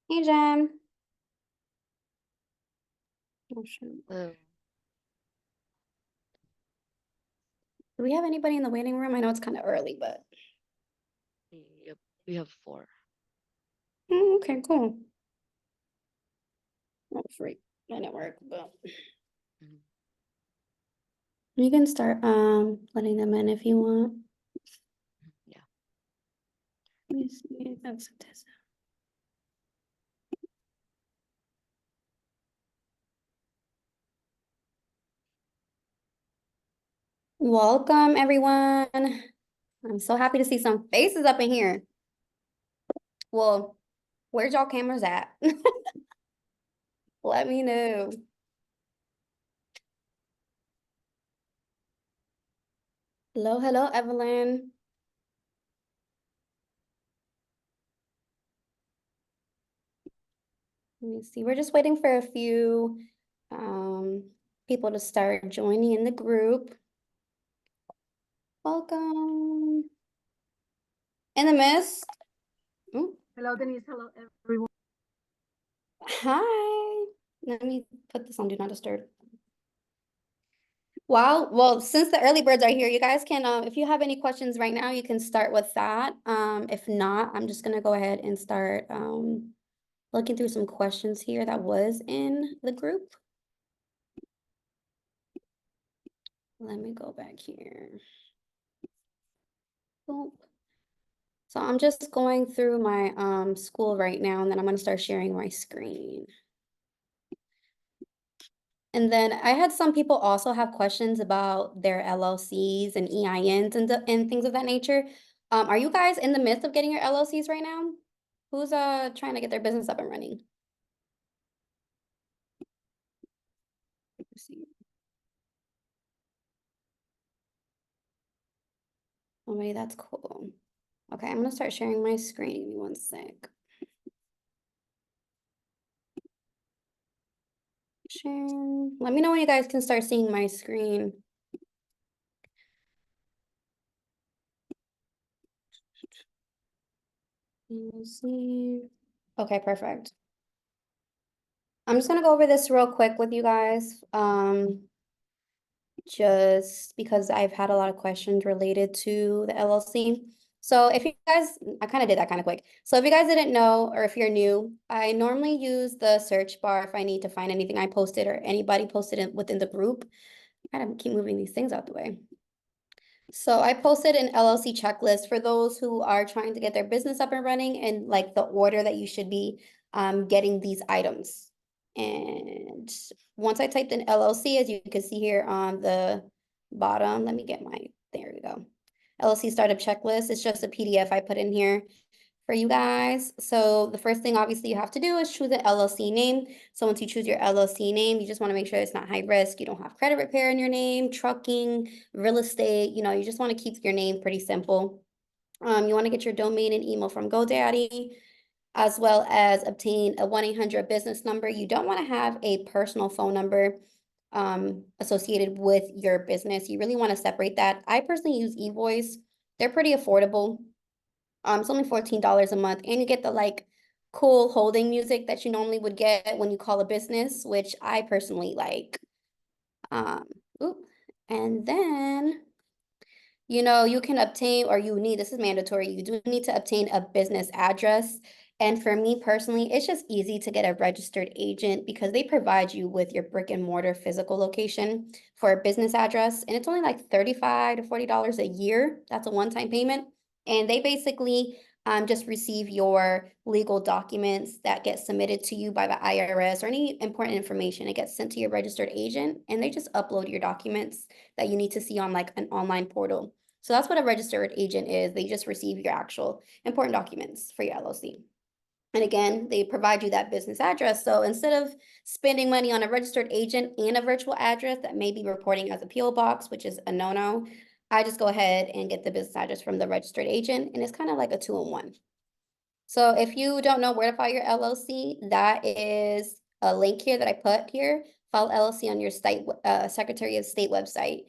Hey, Jen. Oh, shoot. Oh, Do we have anybody in the waiting room? I know it's kind of early, but yep, we have four. okay, cool. Oh, freak. That didn't work, but Mhm. you can start letting them in if you want. Yeah. Let me see. That's this. Welcome, everyone. I'm so happy to see some faces up in here. Well, where's y'all cameras at? Let me know. Hello, hello, Evelyn. Let me see. We're just waiting for a few people to start joining in the group. Welcome. In the mist. Ooh, Hello, Denise. Hello, everyone. hi. Let me put this on Do Not Disturb. Wow. Well, since the early birds are here, you guys can, if you have any questions right now, you can start with that. If not, I'm just gonna go ahead and start looking through some questions here that was in the group. Let me go back here. Boop. So I'm just going through my school right now, and then I'm gonna start sharing my screen. And then I had some people also have questions about their LLCs and EINs and things of that nature. Are you guys in the midst of getting your LLCs right now? Who's trying to get their business up and running? Let's see. Oh, maybe that's cool. Okay, I'm gonna start sharing my screen. Give me one sec. Share. Let me know when you guys can start seeing my screen. We'll see. Okay, perfect. I'm just gonna go over this real quick with you guys. Just because I've had a lot of questions related to the LLC. So if you guys, I kind of did that kind of quick. So if you guys didn't know, or if you're new, I normally use the search bar if I need to find anything I posted or anybody posted it within the group. I gotta keep moving these things out the way. So I posted an LLC checklist for those who are trying to get their business up and running and like the order that you should be getting these items. And once I typed in LLC, as you can see here on the bottom, let me get my, there we go. LLC startup checklist. It's just a PDF I put in here for you guys. So the first thing obviously you have to do is choose an LLC name. So once you choose your LLC name, you just want to make sure it's not high risk. You don't have credit repair in your name, trucking, real estate, you just want to keep your name pretty simple. You want to get your domain and email from GoDaddy, as well as obtain a 1-800 business number. You don't want to have a personal phone number associated with your business. You really want to separate that. I personally use eVoice. They're pretty affordable. It's only $14 a month, and you get the like cool holding music that you normally would get when you call a business, which I personally like. Um, oop. And then, you can obtain, or you need, this is mandatory, you do need to obtain a business address. And for me personally, it's just easy to get a registered agent because they provide you with your brick and mortar physical location for a business address. And it's only like $35 to $40 a year. That's a one-time payment. And they basically just receive your legal documents that get submitted to you by the IRS or any important information. It gets sent to your registered agent, and they just upload your documents that you need to see on like an online portal. So that's what a registered agent is. They just receive your actual important documents for your LLC. And again, they provide you that business address. So instead of spending money on a registered agent and a virtual address that may be reporting as a PO box, which is a no-no, I just go ahead and get the business address from the registered agent, and it's kind of like a two-in-one. So if you don't know where to file your LLC, that is a link here that I put here. File LLC on your Secretary of State website.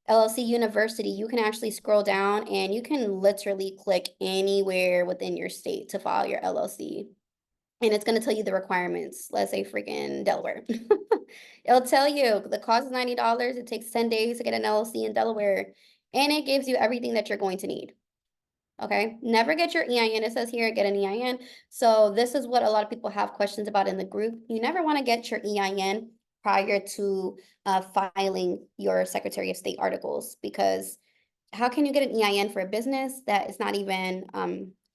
LLC University, you can actually scroll down and you can literally click anywhere within your state to file your LLC. and it's going to tell you the requirements. Let's say freaking Delaware. It'll tell you the cost is $90. It takes 10 days to get an LLC in Delaware, and it gives you everything that you're going to need. Okay, never get your EIN. It says here, get an EIN. So this is what a lot of people have questions about in the group. You never want to get your EIN prior to filing your Secretary of State articles, because how can you get an EIN for a business that is not even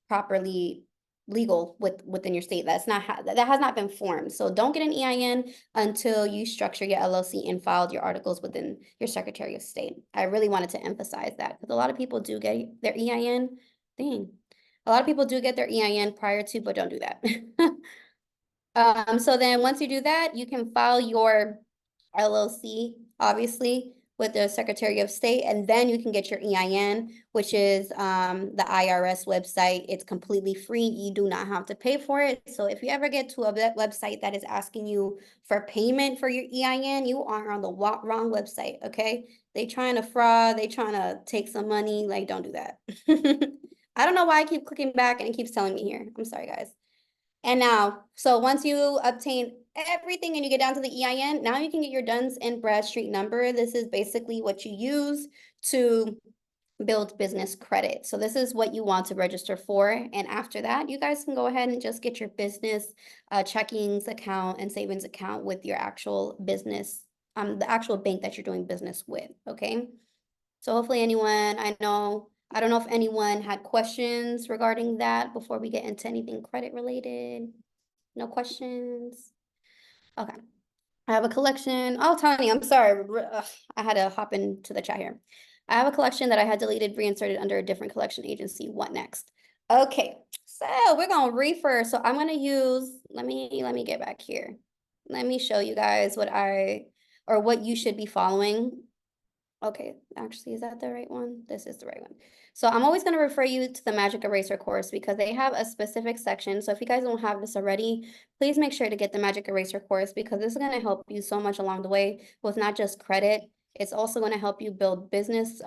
properly legal within your state? That's not that has not been formed. So don't get an EIN until you structure your LLC and filed your articles within your Secretary of State. I really wanted to emphasize that because a lot of people do get their EIN. Dang. A lot of people do get their EIN prior to, but don't do that. So then once you do that, you can file your LLC, obviously, with the Secretary of State, and then you can get your EIN, which is the IRS website. It's completely free. You do not have to pay for it. So if you ever get to a website that is asking you for payment for your EIN, you are on the wrong website, okay? They trying to fraud, they trying to take some money, like don't do that. I don't know why I keep clicking back and it keeps telling me here. I'm sorry, guys. And now, so once you obtain everything and you get down to the EIN, now you can get your Duns and Bradstreet number. This is basically what you use to build business credit. So this is what you want to register for. And after that, you guys can go ahead and just get your business checkings account and savings account with your actual business, the actual bank that you're doing business with, okay? So hopefully I don't know if anyone had questions regarding that before we get into anything credit related. No questions? Okay. I have a collection. Oh, Tony, I'm sorry. I had to hop into the chat here. I have a collection that I had deleted, reinserted under a different collection agency. What next? Okay, so we're gonna refer. So I'm gonna use, let me get back here. Let me show you guys what you should be following. Okay, actually, is that the right one? This is the right one. So I'm always going to refer you to the Magic Eraser course because they have a specific section. So if you guys don't have this already, please make sure to get the Magic Eraser course because this is going to help you so much along the way with not just credit. It's also going to help you build business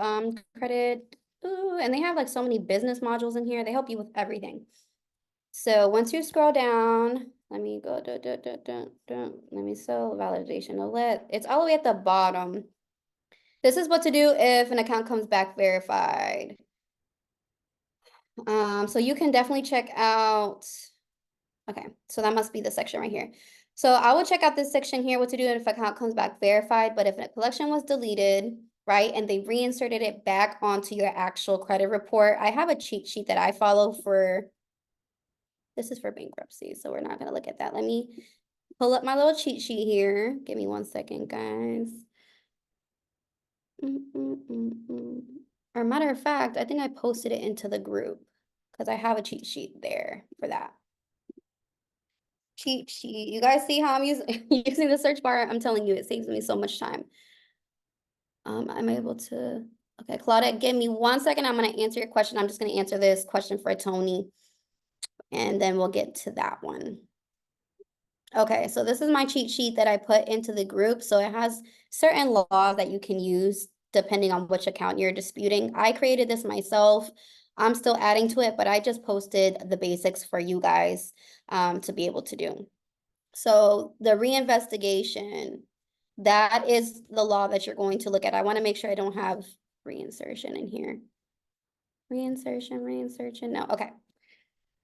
credit. Ooh, and they have like so many business modules in here. They help you with everything. So once you scroll down, let me go, let me sell validation alert. It's all the way at the bottom. This is what to do if an account comes back verified. So you can definitely check out, okay, so that must be the section right here. So I will check out this section here, what to do if an account comes back verified, but if a collection was deleted, right, and they reinserted it back onto your actual credit report, I have a cheat sheet that I follow for, this is for bankruptcy, so we're not gonna look at that. Let me pull up my little cheat sheet here. Give me 1 second, guys. Or matter of fact, I think I posted it into the group because I have a cheat sheet there for that. Cheat sheet. You guys see how I'm using using the search bar? I'm telling you, it saves me so much time. I'm able to, okay, Claudette, give me 1 second. I'm gonna answer your question. I'm just gonna answer this question for Tony, and then we'll get to that one. Okay, so this is my cheat sheet that I put into the group. So it has certain laws that you can use depending on which account you're disputing. I created this myself. I'm still adding to it, but I just posted the basics for you guys to be able to do. So the reinvestigation, that is the law that you're going to look at. I want to make sure I don't have reinsertion in here. Reinsertion, no, okay.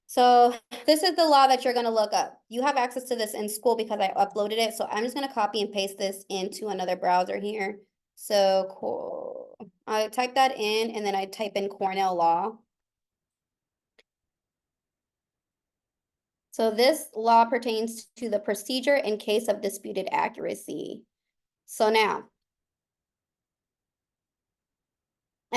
So this is the law that you're going to look up. You have access to this in school because I uploaded it. So I'm just going to copy and paste this into another browser here. So cool. I type that in and then I type in Cornell law. So this law pertains to the procedure in case of disputed accuracy. So now,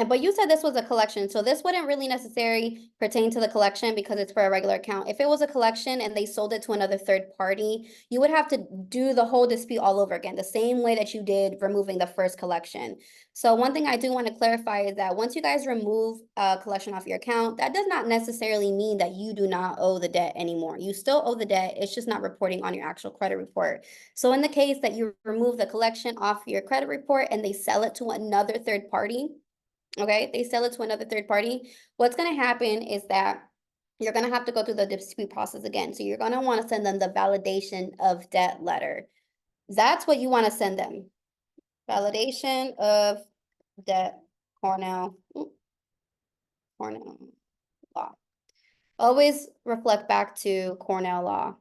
but you said this was a collection, so this wouldn't really necessarily pertain to the collection because it's for a regular account. If it was a collection and they sold it to another third party, you would have to do the whole dispute all over again, the same way that you did removing the first collection. So one thing I do want to clarify is that once you guys remove a collection off your account, that does not necessarily mean that you do not owe the debt anymore. You still owe the debt, it's just not reporting on your actual credit report. So in the case that you remove the collection off your credit report and they sell it to another third party, okay, they sell it to another third party, what's going to happen is that you're gonna have to go through the dispute process again. So you're gonna want to send them the validation of debt letter. That's what you want to send them. Validation of debt, Cornell law. Always reflect back to Cornell law,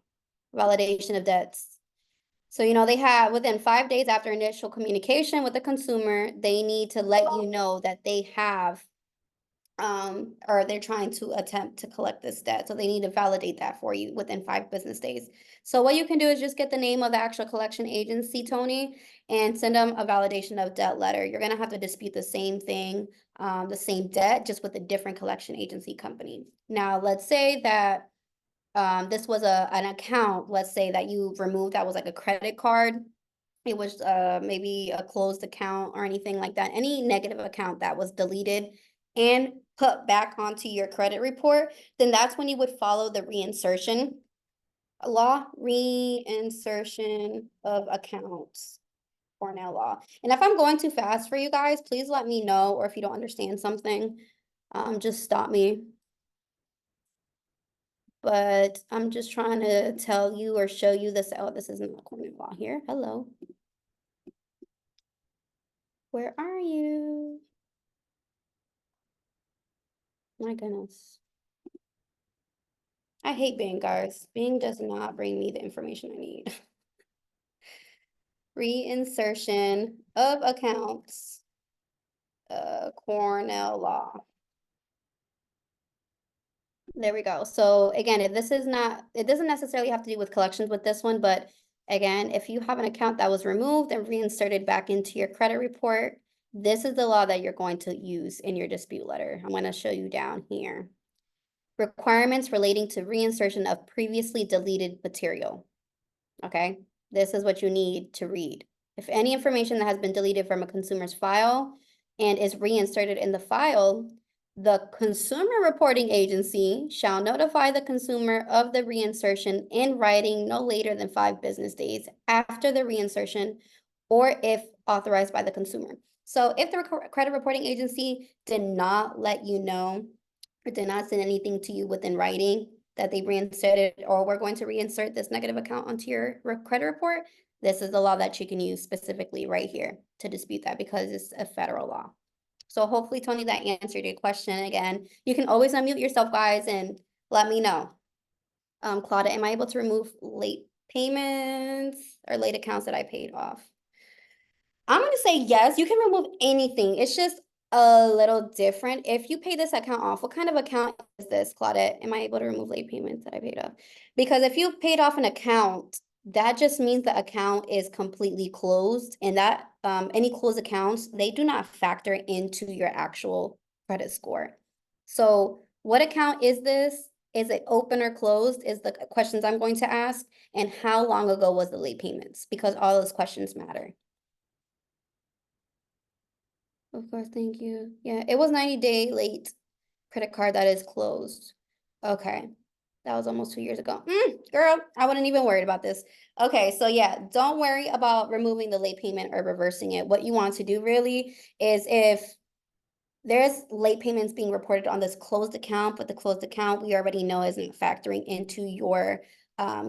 validation of debts. So, they have within 5 days after initial communication with the consumer, they need to let you know that they have, or they're trying to attempt to collect this debt. So they need to validate that for you within 5 business days. So what you can do is just get the name of the actual collection agency, Tony, and send them a validation of debt letter. You're gonna have to dispute the same thing, the same debt, just with a different collection agency company. Now, let's say that this was an account, let's say that you removed that was like a credit card. It was maybe a closed account or anything like that. Any negative account that was deleted and put back onto your credit report, then that's when you would follow the reinsertion law, reinsertion of accounts, Cornell law. And if I'm going too fast for you guys, please let me know, or if you don't understand something, just stop me. But I'm just trying to tell you or show you this. Oh, this isn't the Cornell law here. Hello. Where are you? My goodness. I hate Bing, guys. Bing does not bring me the information I need. Reinsertion of accounts. Cornell law. There we go. So again, if this is not, it doesn't necessarily have to do with collections with this one, but again, if you have an account that was removed and reinserted back into your credit report, this is the law that you're going to use in your dispute letter. I'm going to show you down here. Requirements relating to reinsertion of previously deleted material. Okay, this is what you need to read. If any information that has been deleted from a consumer's file and is reinserted in the file, the consumer reporting agency shall notify the consumer of the reinsertion in writing no later than 5 business days after the reinsertion, or if authorized by the consumer. So if the credit reporting agency did not let you know or did not send anything to you within writing that they reinserted, or we're going to reinsert this negative account onto your credit report, this is the law that you can use specifically right here to dispute that, because it's a federal law. So hopefully, Tony, that answered your question. Again, you can always unmute yourself, guys, and let me know. Claudia, am I able to remove late payments or late accounts that I paid off? I'm going to say yes, you can remove anything. It's just a little different. If you pay this account off, what kind of account is this, Claudette? Am I able to remove late payments that I paid off? Because if you paid off an account, that just means the account is completely closed, and that any closed accounts, they do not factor into your actual credit score. So what account is this? Is it open or closed is the questions I'm going to ask, and how long ago was the late payments? Because all those questions matter. Of course, thank you. Yeah, it was 90-day late credit card that is closed. Okay, that was almost 2 years ago. Girl, I wouldn't even worry about this. Okay, so yeah, don't worry about removing the late payment or reversing it. What you want to do really is, if there's late payments being reported on this closed account, but the closed account we already know isn't factoring into your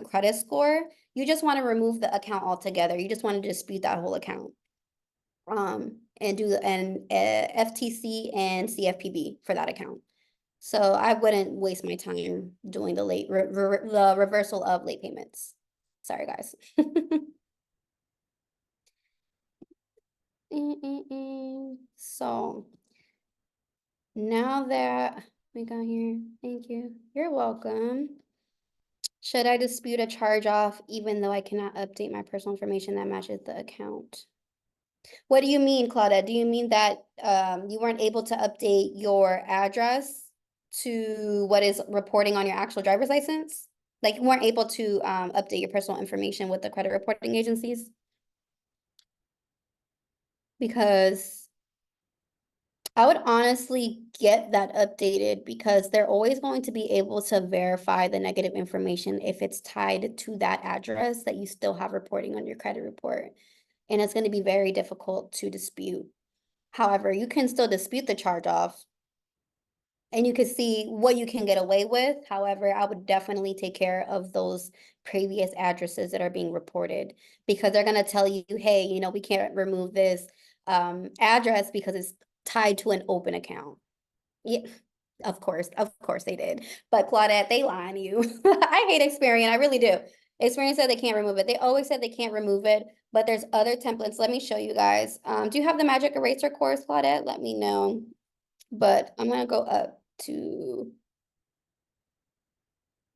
credit score, you just want to remove the account altogether. You just want to dispute that whole account. And do an FTC and CFPB for that account. So I wouldn't waste my time doing the the reversal of late payments. Sorry, guys. So now that we got here, thank you. You're welcome. Should I dispute a charge off even though I cannot update my personal information that matches the account? What do you mean, Claudia? Do you mean that you weren't able to update your address to what is reporting on your actual driver's license? Like, you weren't able to update your personal information with the credit reporting agencies? Because I would honestly get that updated, because they're always going to be able to verify the negative information if it's tied to that address that you still have reporting on your credit report. And it's going to be very difficult to dispute. However, you can still dispute the charge off and you can see what you can get away with. However, I would definitely take care of those previous addresses that are being reported, because they're gonna tell you, hey, we can't remove this address because it's tied to an open account. Yeah, of course they did. But Claudette, they lying to you. I hate Experian, I really do. Experian said they can't remove it. They always said they can't remove it, but there's other templates. Let me show you guys. Do you have the Magic Eraser course, Claudette? Let me know. But I'm gonna go up to,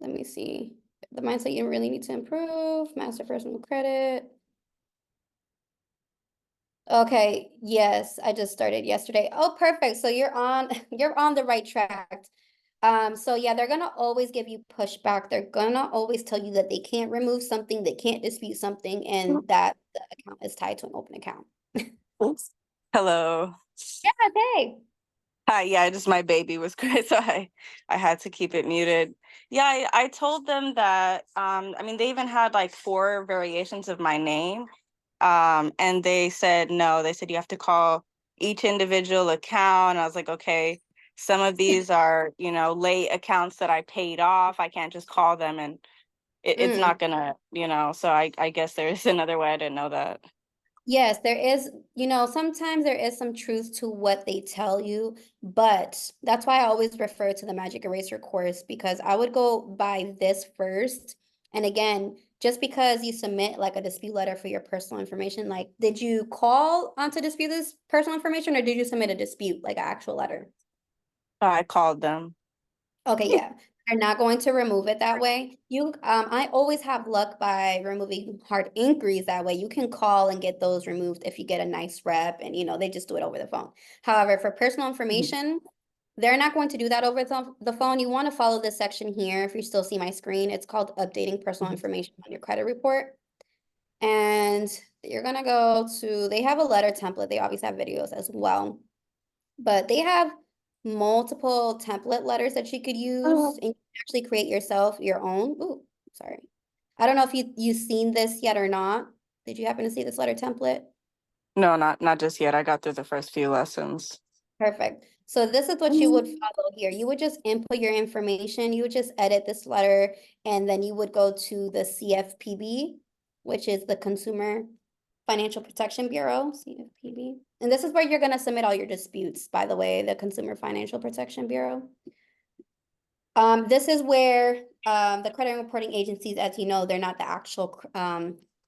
let me see. The mindset you really need to improve, master personal credit. Okay, yes, I just started yesterday. Oh, perfect. So you're on you're on the right track. So yeah, they're gonna always give you pushback. They're gonna always tell you that they can't remove something, they can't dispute something, and that the account is tied to an open account. Oops. Hello. Yeah, hey. Hi, yeah, just my baby was great, so I had to keep it muted. Yeah, I told them that I mean they even had like 4 variations of my name. And they said no, they said you have to call each individual account. I was like, okay, some of these are, late accounts that I paid off. I can't just call them and it's not gonna, so I guess there is another way. I didn't know that. Yes, there is, sometimes there is some truth to what they tell you, but that's why I always refer to the Magic Eraser course, because I would go by this first. And again, just because you submit like a dispute letter for your personal information, like, did you call to dispute this personal information, or did you submit a dispute, like an actual letter? I called them. Okay, yeah. They're not going to remove it that way. I always have luck by removing hard inquiries that way. You can call and get those removed if you get a nice rep and they just do it over the phone. However, for personal information, they're not going to do that over the phone. You want to follow this section here. If you still see my screen, it's called updating personal information on your credit report. And you're gonna go to, they have a letter template. They obviously have videos as well, but they have multiple template letters that you could use, and you can actually create your own. Ooh, sorry. I don't know if you've seen this yet or not. Did you happen to see this letter template? No, not just yet. I got through the first few lessons. Perfect. So this is what you would follow here. You would just input your information. You would just edit this letter, and then you would go to the CFPB, which is the Consumer Financial Protection Bureau, CFPB. And this is where you're going to submit all your disputes, by the way, the Consumer Financial Protection Bureau. This is where the credit reporting agencies, as you know, they're not the actual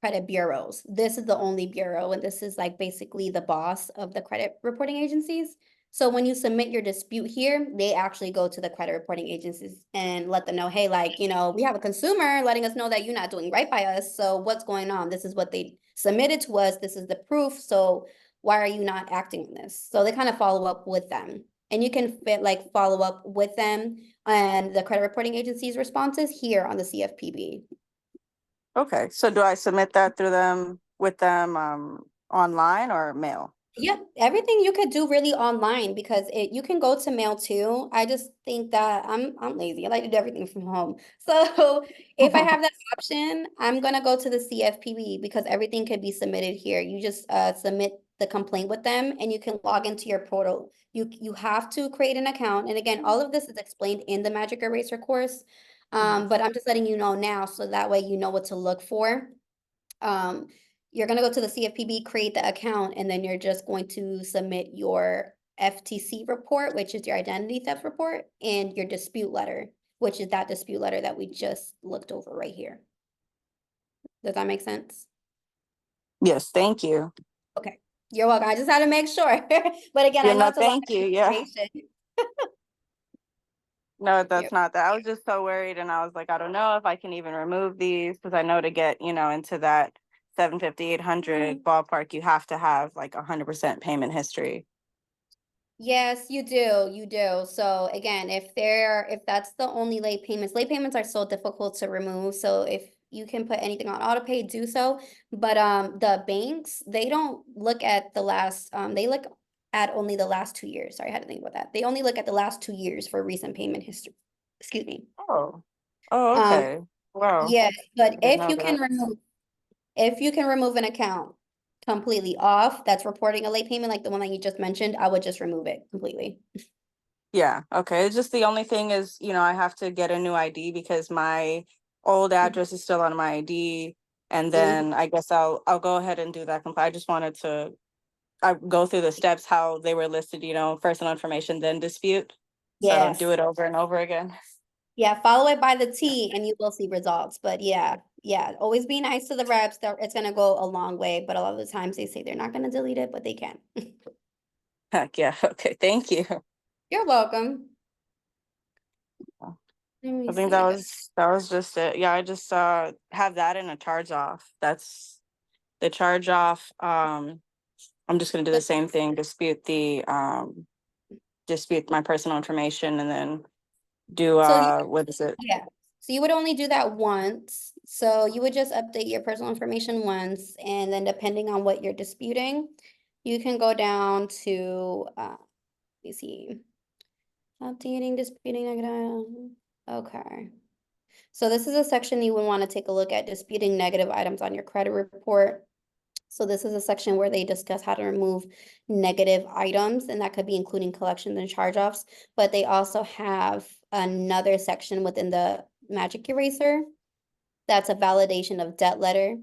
credit bureaus. This is the only bureau, and this is like basically the boss of the credit reporting agencies. So when you submit your dispute here, they actually go to the credit reporting agencies and let them know, hey, like, we have a consumer letting us know that you're not doing right by us. So what's going on? This is what they submitted to us. This is the proof. So why are you not acting on this? So they kind of follow up with them. And you can follow up with them and the credit reporting agency's responses here on the CFPB. Okay, so do I submit that through them with them online or mail? Yep, everything you could do really online, because you can go to mail too. I just think that I'm lazy. I like to do everything from home. So if I have that option, I'm gonna go to the CFPB, because everything could be submitted here. You just submit the complaint with them, and you can log into your portal. You have to create an account, and again, all of this is explained in the Magic Eraser course. But I'm just letting you know now, so that way you know what to look for. You're going to go to the CFPB, create the account, and then you're just going to submit your FTC report, which is your identity theft report, and your dispute letter, which is that dispute letter that we just looked over right here. Does that make sense? Yes, thank you. Okay, you're welcome. I just had to make sure. But again, I know it's a lot Thank of you. Yeah. information. No, that's Yep. not that. I was just so worried, and I was like, I don't know if I can even remove these, because I know to get, into that 750, 800 ballpark, you have to have like 100% payment history. Yes, you do. You do. So again, if that's the only late payments are so difficult to remove. So if you can put anything on auto pay, do so. But the banks, they don't look at the last they look at only the last 2 years. Sorry, I had to think about that. They only look at the last 2 years for recent payment history. Excuse me. Oh. Oh, Um okay. Wow. yes, but I didn't know that. if you can remove an account completely off that's reporting a late payment, like the one that you just mentioned, I would just remove it completely. Yeah, okay. It's just the only thing is, I have to get a new ID because my old address is still on my ID. And then I guess I'll go ahead and do that. I just wanted to go through the steps, how they were listed, personal information, then dispute. So I don't do Yes. it over and over again. Yeah, follow it by the T and you will see results. But yeah, always be nice to the reps. It's gonna go a long way, but a lot of the times they say they're not gonna delete it, but they can. Heck yeah. Okay. Thank you. You're welcome. Let me I think see. that was just it. Yeah, I just have that and a charge off. That's the charge off. I'm just gonna do the same thing, dispute my personal information and then do So you- what is it? Yeah, so you would only do that once. So you would just update your personal information once, and then depending on what you're disputing, you can go down to, let me see, updating, disputing, negative. Okay. So this is a section you would want to take a look at, disputing negative items on your credit report. So this is a section where they discuss how to remove negative items, and that could be including collections and charge-offs. But they also have another section within the Magic Eraser. That's a validation of debt letter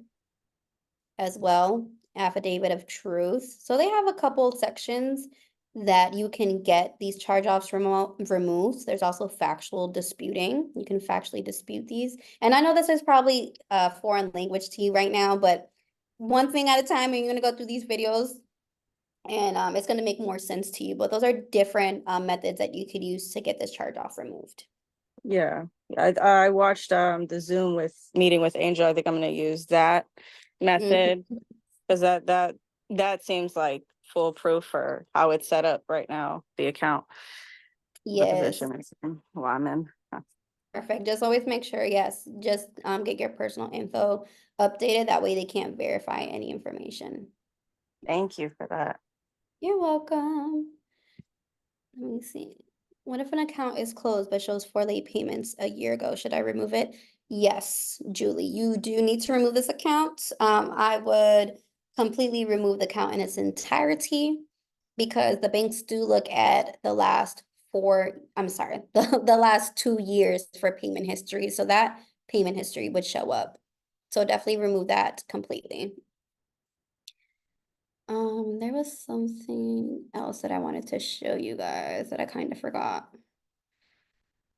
as well, affidavit of truth. So they have a couple sections that you can get these charge-offs removed. There's also factual disputing. You can factually dispute these. And I know this is probably a foreign language to you right now, but one thing at a time, and you're gonna go through these videos and it's gonna make more sense to you. But those are different methods that you could use to get this charge-off removed. Yeah. I watched the Zoom meeting with Angel. I think I'm gonna use that method because that seems like foolproof for how it's set up right now, the account, the Yes. position I'm in. Perfect. Just always make sure, yes, just get your personal info updated. That way they can't verify any information. Thank you for that. You're welcome. Let me see. What if an account is closed but shows 4 late payments a year ago? Should I remove it? Yes, Julie, you do need to remove this account. I would completely remove the account in its entirety because the banks do look at the last the last 2 years for payment history. So that payment history would show up. So definitely remove that completely. There was something else that I wanted to show you guys that I kind of forgot.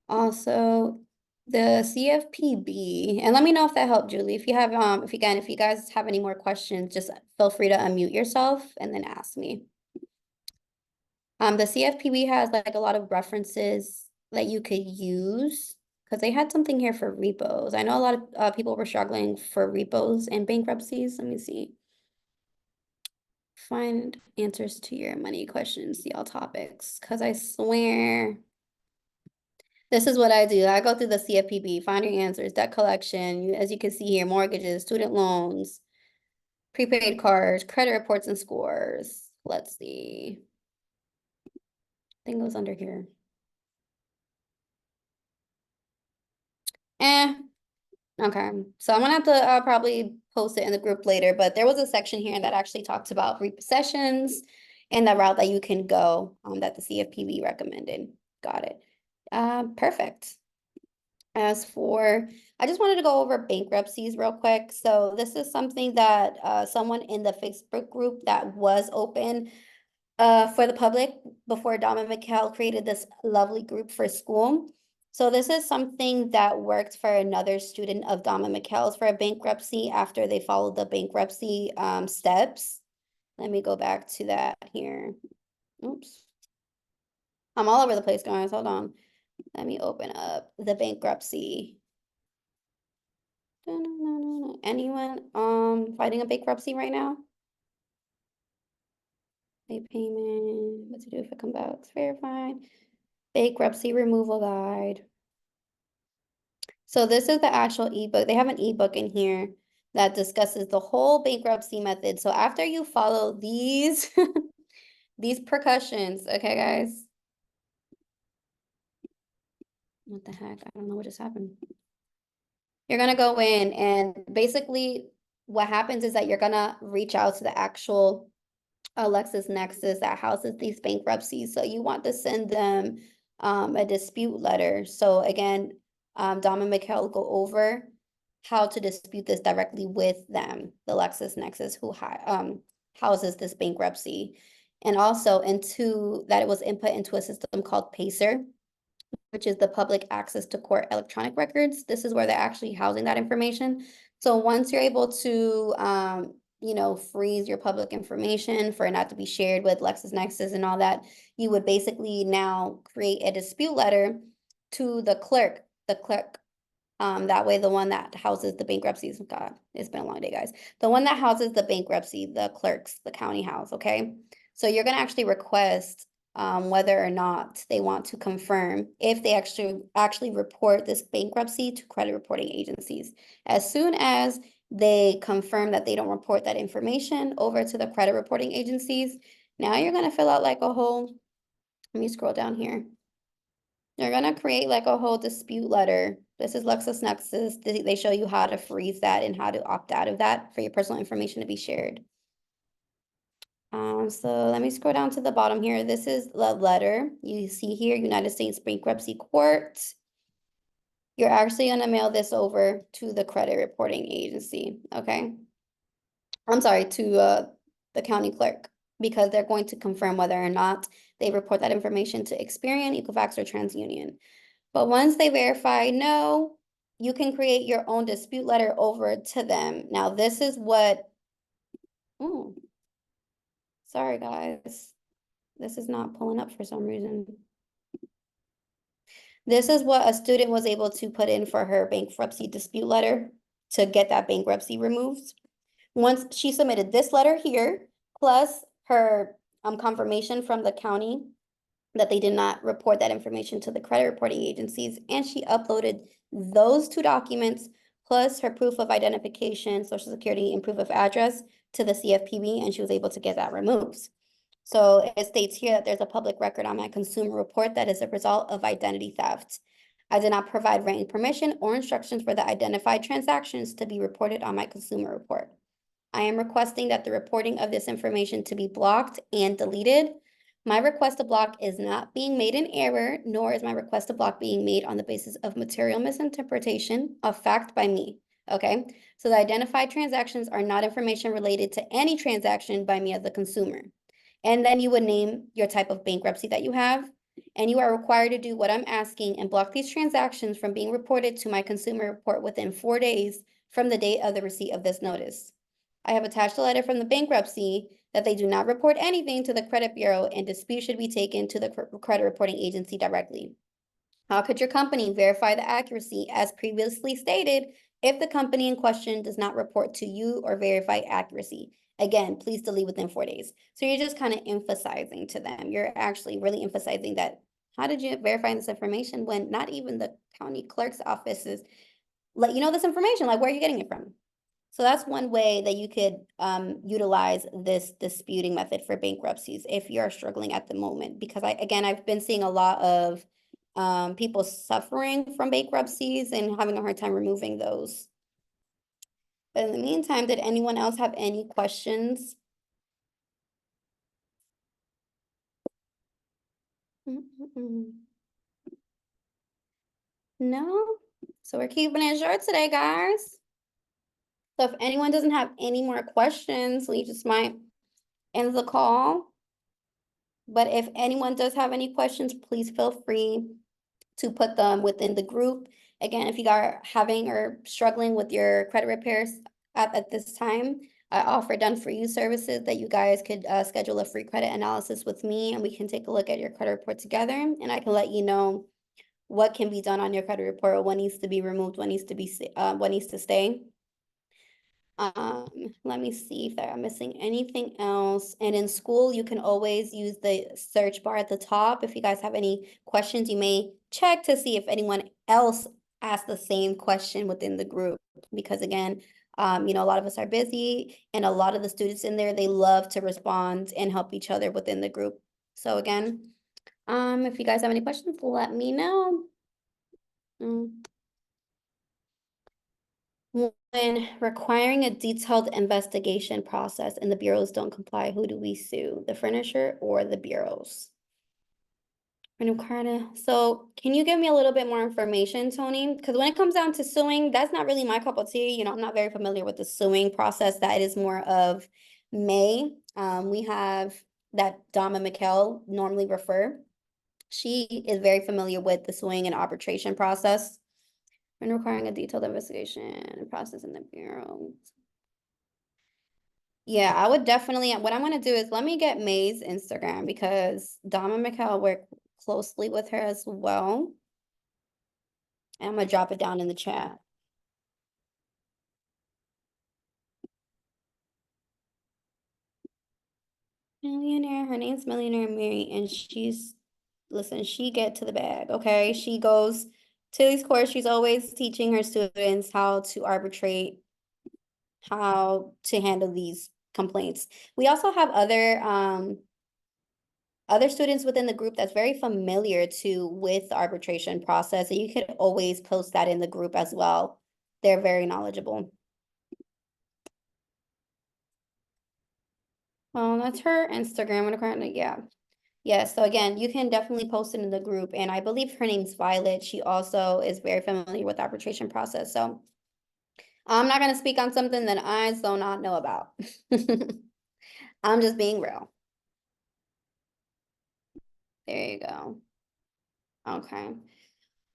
Also, the CFPB, and let me know if that helped, Julie. If you have, if you guys have any more questions, just feel free to unmute yourself and then ask me. The CFPB has like a lot of references that you could use because they had something here for repos. I know a lot of people were struggling for repos and bankruptcies. Let me see. Find answers to your money questions, see all topics, because I swear this is what I do. I go through the CFPB, find your answers, debt collection, as you can see here, mortgages, student loans, prepaid cards, credit reports and scores. Let's see. I think it was under here. Okay. So I'm gonna have to probably post it in the group later, but there was a section here that actually talks about repossessions and the route that you can go that the CFPB recommended. Got it. Perfect. As for, I just wanted to go over bankruptcies real quick. So this is something that someone in the Facebook group that was open for the public before Dom and Mikhail created this lovely group for school. So this is something that worked for another student of Dom and Mikhail's for a bankruptcy after they followed the bankruptcy steps. Let me go back to that here. Oops. I'm all over the place, guys. Hold on. Let me open up the bankruptcy. Anyone fighting a bankruptcy right now? Late payment, what to do if it comes out, it's verified. Bankruptcy removal guide. So this is the actual ebook. They have an ebook in here that discusses the whole bankruptcy method. So after you follow these, these precautions, okay, guys? What the heck? I don't know what just happened. You're gonna go in and basically what happens is that you're gonna reach out to the actual LexisNexis that houses these bankruptcies. So you want to send them a dispute letter. So again, Dom and Mikhail will go over how to dispute this directly with them, the LexisNexis who houses this bankruptcy. And also into that it was input into a system called PACER, which is the Public Access to Court Electronic Records. This is where they're actually housing that information. So once you're able to, freeze your public information for it not to be shared with LexisNexis and all that, you would basically now create a dispute letter to the clerk. That way the one that houses the bankruptcies, God, it's been a long day, guys. The one that houses the bankruptcy, the clerks, the county house, okay? So you're gonna actually request whether or not they want to confirm if they actually report this bankruptcy to credit reporting agencies. As soon as they confirm that they don't report that information over to the credit reporting agencies, now you're gonna fill out like a whole, let me scroll down here. You're gonna create like a whole dispute letter. This is LexisNexis. They show you how to freeze that and how to opt out of that for your personal information to be shared. So let me scroll down to the bottom here. This is the letter. You see here, United States Bankruptcy Court. You're actually gonna mail this over to the credit reporting agency, okay? I'm sorry, to the county clerk, because they're going to confirm whether or not they report that information to Experian, Equifax, or TransUnion. But once they verify no, you can create your own dispute letter over to them. Now, this is what, sorry, guys. This is not pulling up for some reason. This is what a student was able to put in for her bankruptcy dispute letter to get that bankruptcy removed. Once she submitted this letter here, plus her confirmation from the county that they did not report that information to the credit reporting agencies, and she uploaded those two documents, plus her proof of identification, social security, and proof of address to the CFPB, and she was able to get that removed. So it states here that there's a public record on my consumer report that is a result of identity theft. I did not provide written permission or instructions for the identified transactions to be reported on my consumer report. I am requesting that the reporting of this information to be blocked and deleted. My request to block is not being made in error, nor is my request to block being made on the basis of material misinterpretation of fact by me. Okay, so the identified transactions are not information related to any transaction by me as the consumer. And then you would name your type of bankruptcy that you have, and you are required to do what I'm asking and block these transactions from being reported to my consumer report within 4 days from the date of the receipt of this notice. I have attached a letter from the bankruptcy that they do not report anything to the credit bureau and dispute should be taken to the credit reporting agency directly. How could your company verify the accuracy as previously stated if the company in question does not report to you or verify accuracy? Again, please delete within 4 days. So you're just kind of emphasizing to them. You're actually really emphasizing that how did you verify this information when not even the county clerk's offices let you know this information? Like, where are you getting it from? So that's one way that you could utilize this disputing method for bankruptcies if you're struggling at the moment. Because I've been seeing a lot of people suffering from bankruptcies and having a hard time removing those. But in the meantime, did anyone else have any questions? No? So we're keeping it short today, guys. So if anyone doesn't have any more questions, we just might end the call. But if anyone does have any questions, please feel free to put them within the group. Again, if you are having or struggling with your credit repairs at this time, I offer done for you services that you guys could schedule a free credit analysis with me, and we can take a look at your credit report together, and I can let you know what can be done on your credit report, what needs to be removed, what needs to stay. Let me see if I'm missing anything else. And in school, you can always use the search bar at the top. If you guys have any questions, you may check to see if anyone else asked the same question within the group. Because again, a lot of us are busy, and a lot of the students in there, they love to respond and help each other within the group. So again, if you guys have any questions, let me know. When requiring a detailed investigation process and the bureaus don't comply, who do we sue? The furnisher or the bureaus? So can you give me a little bit more information, Tony? Because when it comes down to suing, that's not really my cup of tea. I'm not very familiar with the suing process. That is more of May. We have that Dama Mikkel normally refer. She is very familiar with the suing and arbitration process and requiring a detailed investigation and process in the bureau. Yeah, I would definitely, what I'm gonna do is let me get May's Instagram because Dama Mikkel worked closely with her as well. And I'm gonna drop it down in the chat. Millionaire, her name's Millionaire Mary, and listen, she get to the bag, okay? She goes to these courses, she's always teaching her students how to arbitrate, how to handle these complaints. We also have other students within the group that's very familiar with the arbitration process, and you could always post that in the group as well. They're very knowledgeable. Well, that's her Instagram. Yeah. Yeah, so again, you can definitely post it in the group, and I believe her name's Violet. She also is very familiar with the arbitration process, so I'm not gonna speak on something that I do not know about. I'm just being real. There you go. Okay.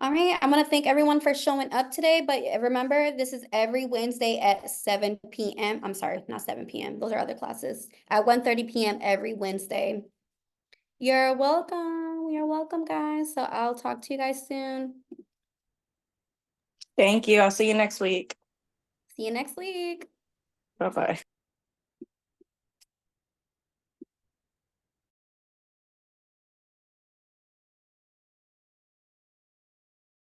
All right, I'm gonna thank everyone for showing up today, but remember, this is every Wednesday at 7 p.m. I'm sorry, not 7 p.m. Those are other classes. At 1:30 p.m. every Wednesday. You're welcome. You're welcome, guys. So I'll talk to you guys soon. Thank you. I'll see you next week. See you next week. Bye-bye.